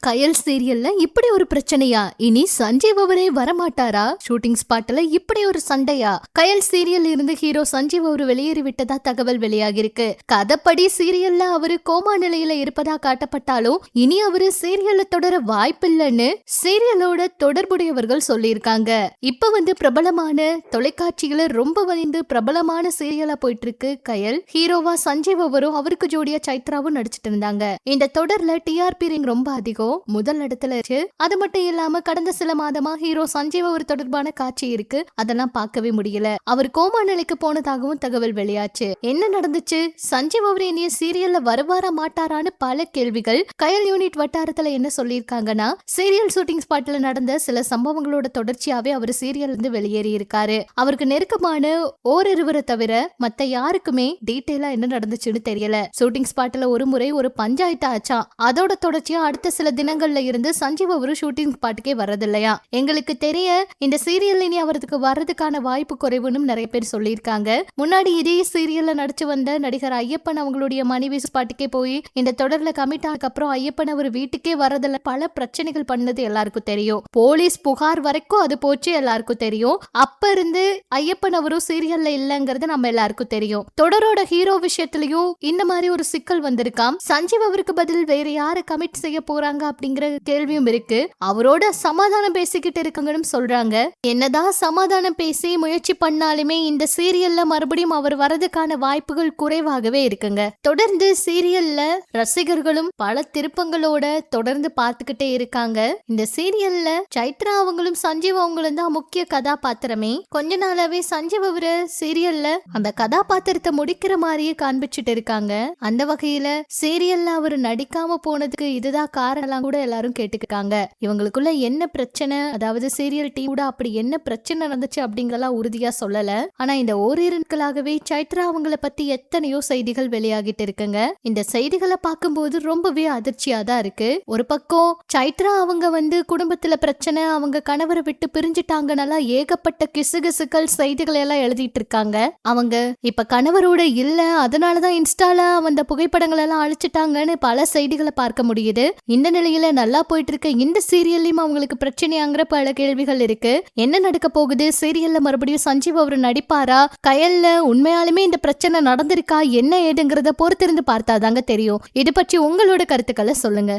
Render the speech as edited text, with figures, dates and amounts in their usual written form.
கயல் சீரியல்ல இப்படி ஒரு பிரச்சனையா? இனி சஞ்சீவ் அவரே வரமாட்டாரா? ஷூட்டிங் ஸ்பாட்ல இப்படி ஒரு சண்டையா? கயல் சீரியல் இருந்து ஹீரோ சஞ்சீவ் அவரு வெளியேறி விட்டதா தகவல் வெளியாகிருக்கு. கதைப்படி சீரியல்ல அவரு கோமா நிலையில இருப்பதா காட்டப்பட்டாலும் இனி அவரு சீரியல்ல தொடர வாய்ப்பில்லைன்னு சீரியலோட தொடர்புடையவர்கள் சொல்லியிருக்காங்க. இப்ப பிரபலமான தொலைக்காட்சியில ரொம்ப பிரபலமான சீரியலா போயிட்டு இருக்கு கயல். ஹீரோவா சஞ்சீவ் அவரும் அவருக்கு ஜோடியா சைத்ராவும் நடிச்சிட்டு இருந்தாங்க. இந்த தொடர்ல டிஆர்பி ரேங்க் ரொம்ப அதிகம், முதல் இடத்துல இருக்கு. அது மட்டும் இல்லாம கடந்த சில மாதமா ஹீரோ சஞ்சீவ் அவர் தொடர்பான காட்சி இருக்கு, அதெல்லாம் பார்க்கவே முடியல. அவர் கோமா நிலைக்கு போனதாகவும் தகவல் வெளியாச்சு. என்ன நடந்துச்சு? சஞ்சீவ் அவர் இனிய சீரியல்ல வருவாரா மாட்டாரான்னு பல கேள்விகள். கயல் யூனிட் வட்டாரத்துல என்ன சொல்லியிருக்காங்கன்னா, சீரியல் ஷூட்டிங் ஸ்பாட்ல நடந்த சில சம்பவங்களோட தொடர்ச்சியாவே அவர் சீரியல் இருந்து வெளியேறி இருக்காரு. அவருக்கு நெருக்கமான ஓரிருவரை தவிர மத்த யாருக்குமே டீட்டெயிலா என்ன நடந்துச்சுன்னு தெரியல. ஷூட்டிங் ஸ்பாட்ல ஒரு முறை ஒரு பஞ்சாயத்து ஆச்சா, அதோட தொடர்ச்சியா அடுத்த சில தினங்கள்ல இருந்து சஞ்சீவ் அவரு ஷூட்டிங் ஸ்பாட்டுக்கே வர்றதில்லையா. எங்களுக்கு தெரிய இந்த சீரியல் இனி அவருக்கு வர்றதுக்கான வாய்ப்பு குறைவுன்னு நிறைய பேர் சொல்லியிருக்காங்க. முன்னாடி இதே சீரியல்ல நடிச்சு வந்த நடிகர் ஐயப்பன் அவங்களுடைய மனைவி ஸ்பாட்டுக்கே போய் இந்த தொடர்ல கமிட் ஆனதுக்கு அப்புறம் ஐயப்பன் அவர் வீட்டுக்கே வரதில்ல, பல பிரச்சனைகள் பண்ணது எல்லாருக்கும் தெரியும். போலீஸ் புகார் வரைக்கும் அது போச்சு, எல்லாருக்கும் தெரியும். அப்ப இருந்து ஐயப்பன் அவரும் சீரியல்ல இல்லங்கிறது நம்ம எல்லாருக்கும் தெரியும். தொடரோட ஹீரோ விஷயத்திலயும் இந்த மாதிரி ஒரு சிக்கல் வந்திருக்காம். சஞ்சீவ் அவருக்கு பதில் வேற யாரு கமிட் செய்ய போறாங்க அப்படிங்கிற கேள்வியும் இருக்கு. அவரோட சமாதானம் பேசிக்கிட்டு இருக்காங்கன்னு சொல்றாங்க. என்னதான் சமாதானம் பேசி முயற்சி பண்ணாலுமே இந்த சீரியல்ல மறுபடியும் அவர் வரதுக்கான வாய்ப்புகள் குறைவாகவே இருக்குங்க. தொடர்ந்து சீரியல்ல ரசிகர்களும் பல திருப்பங்களோட தொடர்ந்து பார்த்துக்கிட்டே இருக்காங்க. இந்த சீரியல்ல சைத்ரா அவங்களும் சஞ்சீவ் அவங்களும் தான் முக்கிய கதாபாத்திரமே. கொஞ்ச நாளாவே சஞ்சீவ் அவரு சீரியல்ல அந்த கதாபாத்திரத்தை முடிக்கிற மாதிரியே காண்பிச்சுட்டு இருக்காங்க. அந்த வகையில சீரியல்ல அவர் நடிக்காம போனதுக்கு இதுதான் காரணம் கூட எல்லாரும் கேட்டுக்கிட்டாங்க. இவங்களுக்குள்ள என்ன பிரச்சனை, அதாவது சீரியல் டீம் கூட அப்படி என்ன பிரச்சனை நடந்துச்சு அப்படிங்கறதெல்லாம் உறுதியா சொல்லல. ஆனா இந்த ஓரிரு நாட்களாகவே சைத்ரா அவங்கள பத்தி எத்தனையோ செய்திகள் வெளியாகிட்டு இருக்குங்க. இந்த செய்திகளை பார்க்கும்போது ரொம்பவே அதிர்ச்சியா தான் இருக்கு. ஒரு பக்கம் சைத்ரா அவங்க குடும்பத்துல பிரச்சனை, அவங்க கணவரை விட்டு பிரிஞ்சுட்டாங்கனால ஏகப்பட்ட கிசுகிசுக்கள் செய்திகளை எல்லாம் எழுதிட்டு இருக்காங்க. அவங்க இப்ப கணவரோட இல்ல, அதனாலதான் இன்ஸ்டால அந்த புகைப்படங்கள் எல்லாம் அழிச்சிட்டாங்கன்னு பல செய்திகளை பார்க்க முடியுது. இந்த நிலையில நல்லா போயிட்டு இருக்க இந்த சீரியல்லையும் அவங்களுக்கு பிரச்சனையாங்கிற பல கேள்விகள் இருக்கு. என்ன நடக்க போகுது? சீரியல்ல மறுபடியும் சஞ்சீவ் அவரு நடிப்பாரா? கயல்ல உண்மையாலுமே இந்த பிரச்சனை நடந்திருக்கா? என்ன ஏதுங்கிறத பொறுத்திருந்து பார்த்தாதாங்க தெரியும். இது பற்றி உங்களோட கருத்துக்களை சொல்லுங்க.